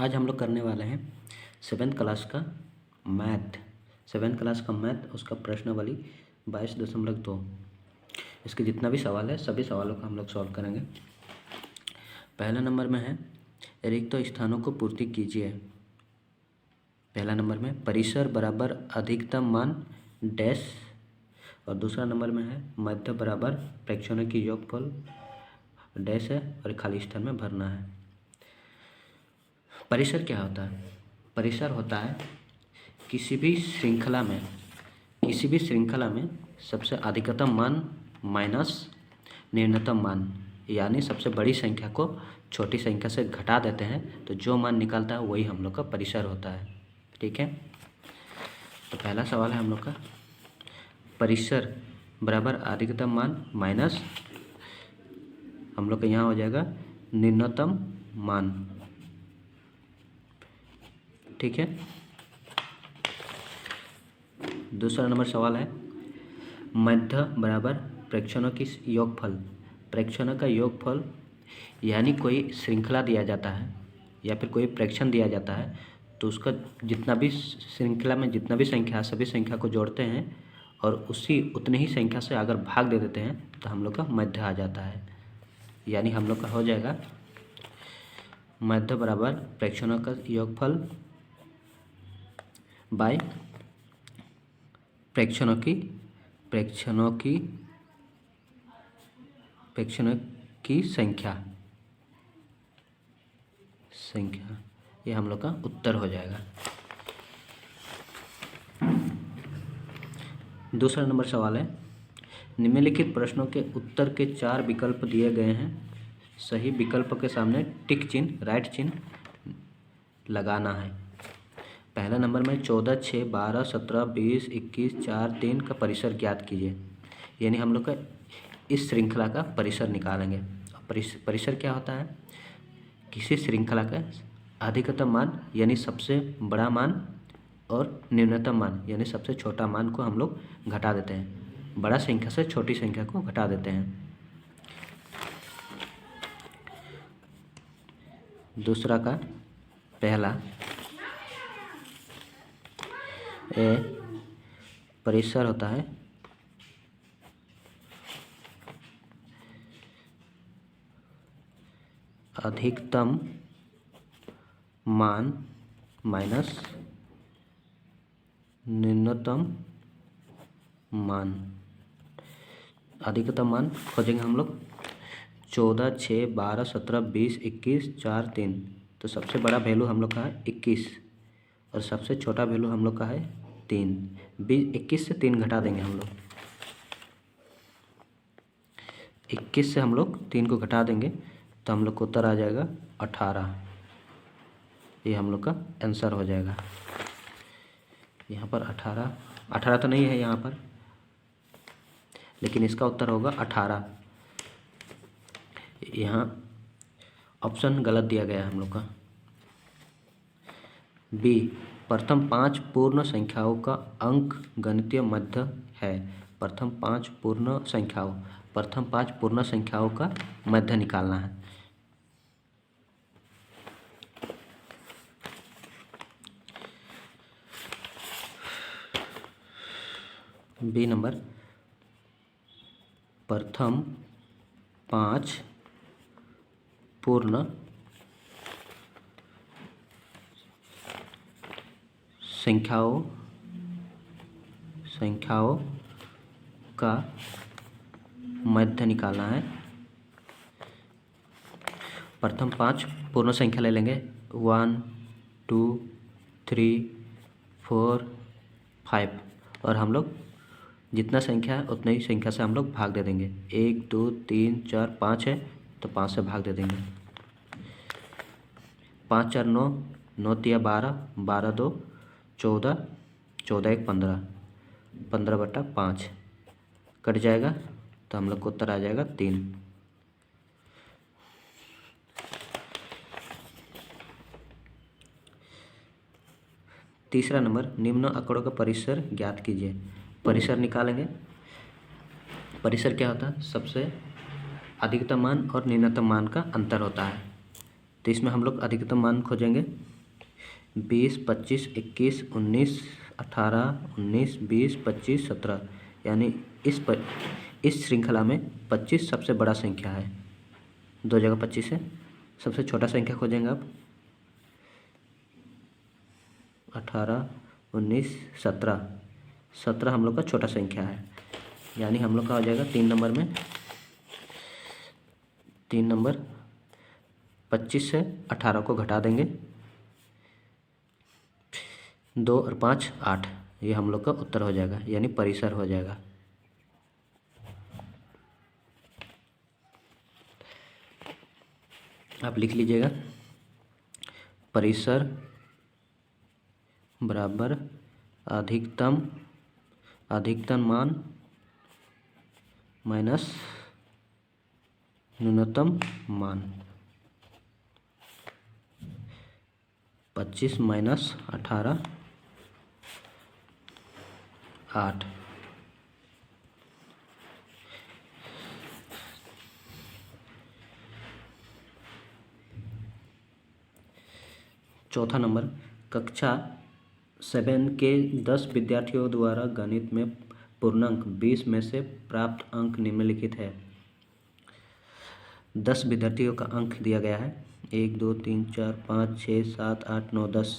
आज हम लोग करने वाले हैं सेवेंथ क्लास का मैथ। सेवेंथ क्लास का मैथ, उसका प्रश्नावली 22.2। इसके जितना भी सवाल है सभी सवालों का हम लोग सॉल्व करेंगे। पहला नंबर में है रिक्त स्थानों को पूर्ति कीजिए। पहला नंबर में परिसर बराबर अधिकतम मान डैश, और दूसरा नंबर में है मध्य बराबर प्रेक्षणों की योगफल डैश है और खाली स्थान में भरना है। परिसर क्या होता है? परिसर होता है किसी भी श्रृंखला में सबसे अधिकतम मान माइनस न्यूनतम मान, यानी सबसे बड़ी संख्या को छोटी संख्या से घटा देते हैं तो जो मान निकलता है वही हम लोग का परिसर होता है। ठीक है, तो पहला सवाल है हम लोग का परिसर बराबर अधिकतम मान माइनस हम लोग का यहाँ हो जाएगा न्यूनतम मान। ठीक है, दूसरा नंबर सवाल है मध्य बराबर प्रेक्षणों की योगफल। प्रेक्षणों का योगफल यानी कोई श्रृंखला दिया जाता है या फिर कोई प्रेक्षण दिया जाता है तो उसका जितना भी श्रृंखला में जितना भी संख्या सभी संख्या को जोड़ते हैं और उसी उतने ही संख्या से अगर भाग दे देते हैं तो हम लोग का मध्य आ जाता है। यानी हम लोग का हो जाएगा मध्य बराबर प्रेक्षणों का योगफल बाय प्रेक्षणों की संख्या ये हम लोग का उत्तर हो जाएगा। दूसरा नंबर सवाल है निम्नलिखित प्रश्नों के उत्तर के 4 विकल्प दिए गए हैं। सही विकल्प के सामने टिक चिन्ह राइट चिन्ह लगाना है। पहला नंबर में 14, 6, 12, 17, 20, 21, 4, 3 का परिसर ज्ञात कीजिए। यानी हम लोग का इस श्रृंखला का परिसर निकालेंगे। परिसर क्या होता है? किसी श्रृंखला का अधिकतम मान यानी सबसे बड़ा मान और न्यूनतम मान यानी सबसे छोटा मान को हम लोग घटा देते हैं। बड़ा संख्या से छोटी संख्या को घटा देते हैं। दूसरा का पहला परिसर होता है अधिकतम मान माइनस न्यूनतम मान। अधिकतम मान खोजेंगे हम लोग 14, 6, 12, 17, 20, 21, 4, 3। तो सबसे बड़ा वैल्यू हम लोग का है 21 और सबसे छोटा वैल्यू हम लोग का है 3। 21 से 3 घटा देंगे हम लोग। 21 से हम लोग 3 को घटा देंगे तो हम लोग को उत्तर आ जाएगा 18। ये हम लोग का आंसर हो जाएगा। यहाँ पर 18 तो नहीं है यहाँ पर, लेकिन इसका उत्तर होगा 18। यहाँ ऑप्शन गलत दिया गया है हम लोग का। बी प्रथम 5 पूर्ण संख्याओं का अंक गणितीय मध्य है। प्रथम 5 पूर्ण संख्याओं का मध्य निकालना है। बी नंबर प्रथम 5 पूर्ण संख्याओं का मध्य निकालना है। प्रथम 5 पूर्ण संख्या ले लेंगे 1, 2, 3, 4, 5 और हम लोग जितना संख्या है उतनी ही संख्या से हम लोग भाग दे देंगे। 1, 2, 3, 4, 5 है तो 5 से भाग दे देंगे। 5, 4, 9, 9, 3, 12, 12, 2, 14, 14, 1, 15, 15/5 कट जाएगा तो हम लोग को उत्तर आ जाएगा 3। तीसरा नंबर निम्न आंकड़ों का परिसर ज्ञात कीजिए। परिसर निकालेंगे। परिसर क्या होता है? सबसे अधिकतम मान और न्यूनतम मान का अंतर होता है। तो इसमें हम लोग अधिकतम मान खोजेंगे। 20, 25, 21, 19, 18, 19, 20, 25, 17, यानी इस श्रृंखला में 25 सबसे बड़ा संख्या है। 2 जगह 25 है। सबसे छोटा संख्या खोजेंगे आप। 18, 19, 17, 17 हम लोग का छोटा संख्या है, यानी हम लोग का हो जाएगा 3 नंबर में। 3 नंबर 25 से 18 को घटा देंगे, 2 और 5 8, ये हम लोग का उत्तर हो जाएगा, यानी परिसर हो जाएगा। आप लिख लीजिएगा, परिसर बराबर अधिकतम मान माइनस न्यूनतम मान। 25 माइनस 18 8। चौथा नंबर, कक्षा 7 के 10 विद्यार्थियों द्वारा गणित में पूर्णांक 20 में से प्राप्त अंक निम्नलिखित है। 10 विद्यार्थियों का अंक दिया गया है, 1 2 3 4 5 6 7 8 9 10।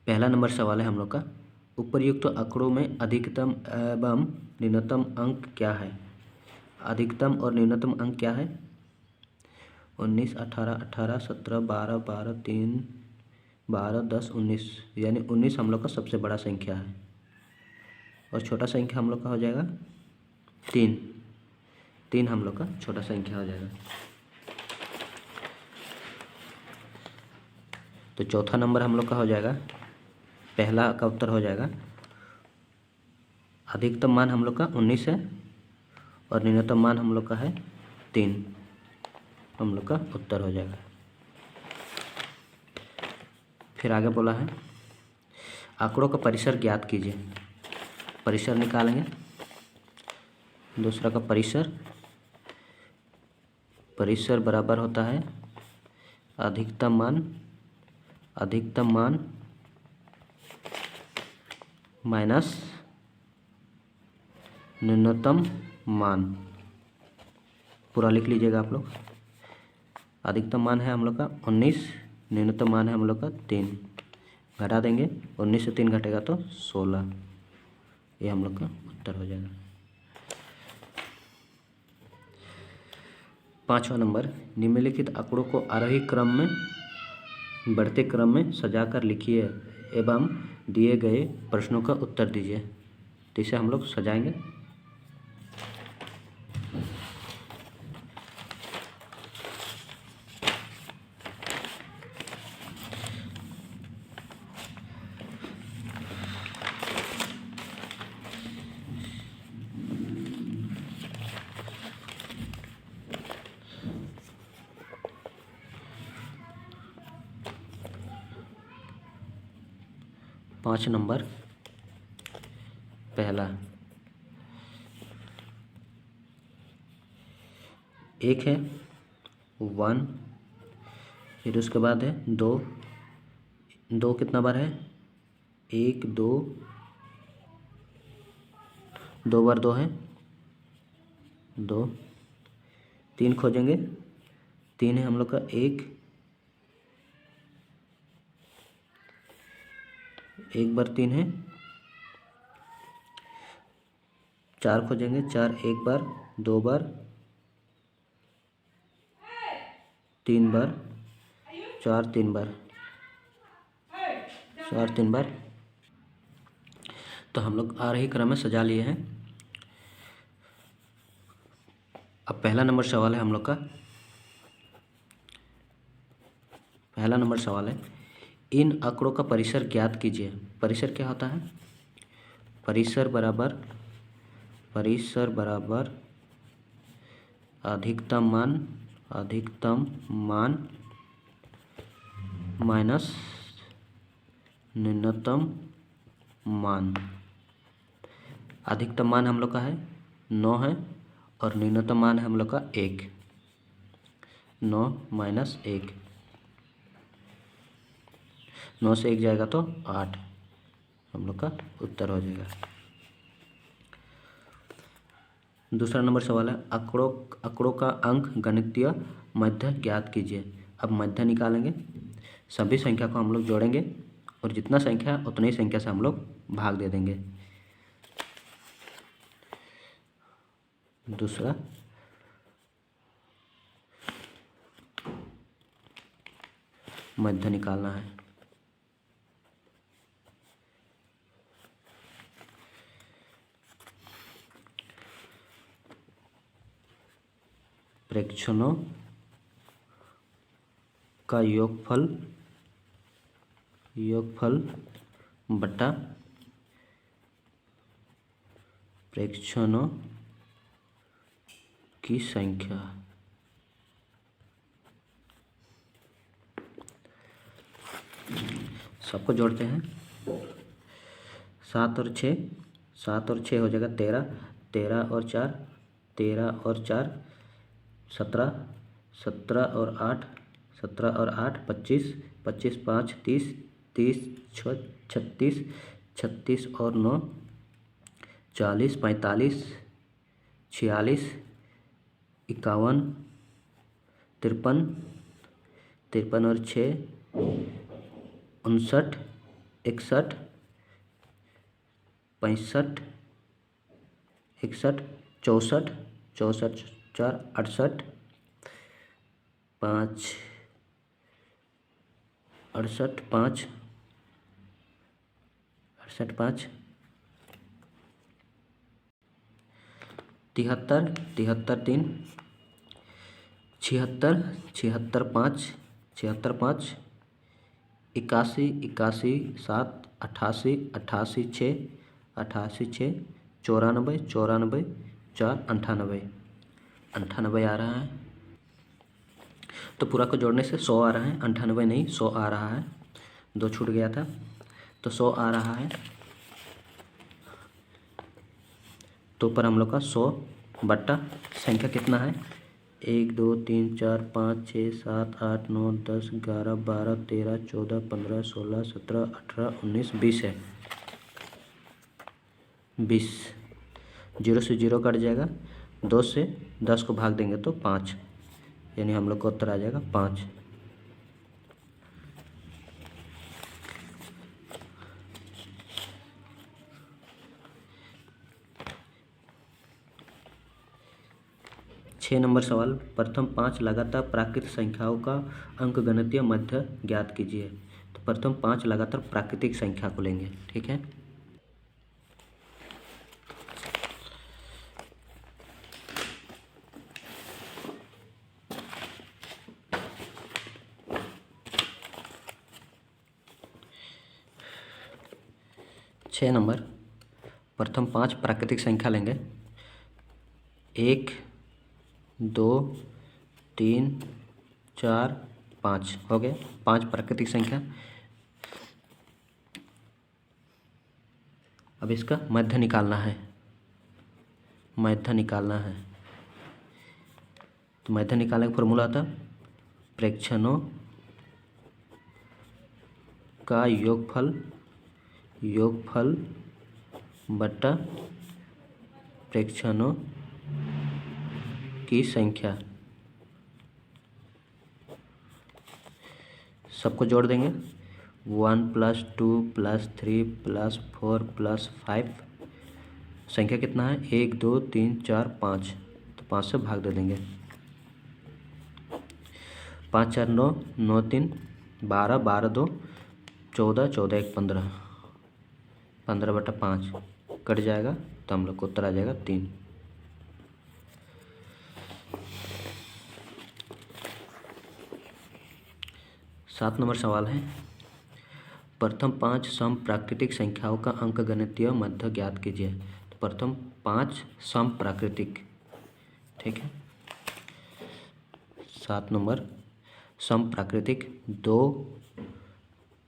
पहला नंबर सवाल है हम लोग का, उपर्युक्त आंकड़ों में अधिकतम एवं न्यूनतम अंक क्या है। अधिकतम और न्यूनतम अंक क्या है। 19, 18, 18, 17, 12, 12, 3, 12, 10, 19, यानी 19 हम लोग का सबसे बड़ा संख्या है, और छोटा संख्या हम लोग का हो जाएगा 3। 3 हम लोग का छोटा संख्या हो जाएगा। तो चौथा नंबर हम लोग का हो जाएगा, पहला का उत्तर हो जाएगा, अधिकतम मान हम लोग का 19 है और न्यूनतम मान हम लोग का है 3, हम लोग का उत्तर हो जाएगा। फिर आगे बोला है, आंकड़ों का परिसर ज्ञात कीजिए। परिसर निकालेंगे, दूसरा का परिसर बराबर होता है अधिकतम मान माइनस न्यूनतम मान। पूरा लिख लीजिएगा आप लोग। अधिकतम मान है हम लोग का 19, न्यूनतम मान है हम लोग का 3, घटा देंगे, 19 से 3 घटेगा तो 16, ये हम लोग का उत्तर हो जाएगा। पांचवा नंबर, निम्नलिखित आंकड़ों को आरोही क्रम में बढ़ते क्रम में सजाकर लिखिए एवं दिए गए प्रश्नों का उत्तर दीजिए। तो इसे हम लोग सजाएंगे। पाँच नंबर, पहला 1 है 1, फिर उसके बाद है 2, 2 कितना बार है 1 2, 2 बार 2 है 2, 3 खोजेंगे, 3 है हम लोग का 1 बार 3 है, 4 खोजेंगे, 4 1 बार 2 बार 3 बार 4 3 बार 4 3 बार। तो हम लोग आ रही क्रम में सजा लिए हैं। अब पहला नंबर सवाल है हम लोग का, पहला नंबर सवाल है, इन आंकड़ों का परिसर ज्ञात कीजिए। परिसर क्या होता है, परिसर बराबर अधिकतम मान माइनस न्यूनतम मान। अधिकतम मान हम लोग का है 9 है और न्यूनतम मान है हम लोग का 1। 9 माइनस 1, 9 से 1 जाएगा तो 8, हम लोग का उत्तर हो जाएगा। दूसरा नंबर सवाल है आंकड़ों का अंक गणितीय मध्य ज्ञात कीजिए। अब मध्य निकालेंगे, सभी संख्या को हम लोग जोड़ेंगे और जितना संख्या उतनी ही संख्या से हम लोग भाग दे देंगे। दूसरा मध्य निकालना है। प्रेक्षणों का योगफल बटा प्रेक्षणों की संख्या। सबको जोड़ते हैं। 7 और 6, 7 और 6 हो जाएगा 13, 13 और 4, 13 और 4 17, 17 और 8, 17 और 8 25, 25 5 30, 30 6 36, 36 और 9 40, 45 46, 51 53, 53 और 6 59, 61 65, 61 64, 64 4 68, 5 68 5 68 5 73, 73 3 76, 76 5 76 5 81, 81 7 88, 88 6 88 6 94, 94 4 98, 98 आ रहा है। तो पूरा को जोड़ने से 100 आ रहा है, 98 नहीं 100 आ रहा है, 2 छूट गया था तो 100 आ रहा है। तो ऊपर हम लोग का 100 बट्टा संख्या कितना है 1 2 3 4 5 6 7 8 9 10 11 12 13 14 15 16 17 18 19 20 है। 20, 0 से 0 कट जाएगा, 2 से 10 को भाग देंगे तो 5, यानी हम लोग का उत्तर आ जाएगा 5। छः नंबर सवाल, प्रथम 5 लगातार प्राकृतिक संख्याओं का अंकगणितीय मध्य ज्ञात कीजिए। तो प्रथम 5 लगातार प्राकृतिक संख्या को लेंगे, ठीक है। छः नंबर, प्रथम 5 प्राकृतिक संख्या लेंगे। 1 2 3 4 5 हो गए 5 प्राकृतिक संख्या। अब इसका मध्य निकालना है, मध्य निकालना है। तो मध्य निकालने का फॉर्मूला था प्रेक्षणों का योगफल बटा प्रेक्षणों की संख्या। सबको जोड़ देंगे 1 + 2 + 3 + 4 + 5, संख्या कितना है 1 2 3 4 5, तो 5 से भाग दे देंगे। 5 4 9 9 3 12 12 2 14 14 1 15, 15 बटा 5 कट जाएगा तो हम लोग को उत्तर आ जाएगा 3। सात नंबर सवाल है, प्रथम 5 सम प्राकृतिक संख्याओं का अंकगणितीय मध्य ज्ञात कीजिए। तो प्रथम 5 सम प्राकृतिक, ठीक है। 7 नंबर सम प्राकृतिक 2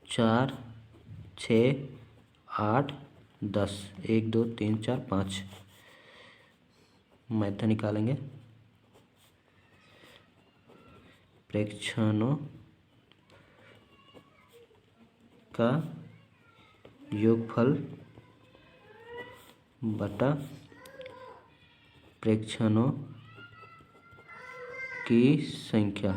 4 6 8 10 1 2 3 4 5, मध्य निकालेंगे। प्रेक्षणों का योगफल बटा प्रेक्षणों की संख्या।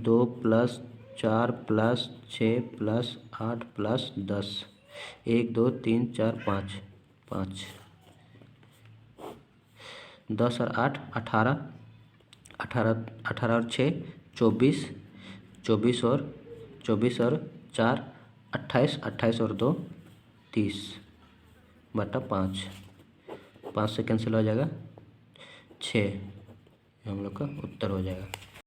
दो प्लस 4 प्लस 6 प्लस 8 प्लस 10, 1 2 3 4 5, 5 10 और 8 18, 18 और 6 24, 24 और 4 28, 28 और 2 30 बटा 5, 5 से कैंसिल हो जाएगा 6, हम लोग का उत्तर हो जाएगा।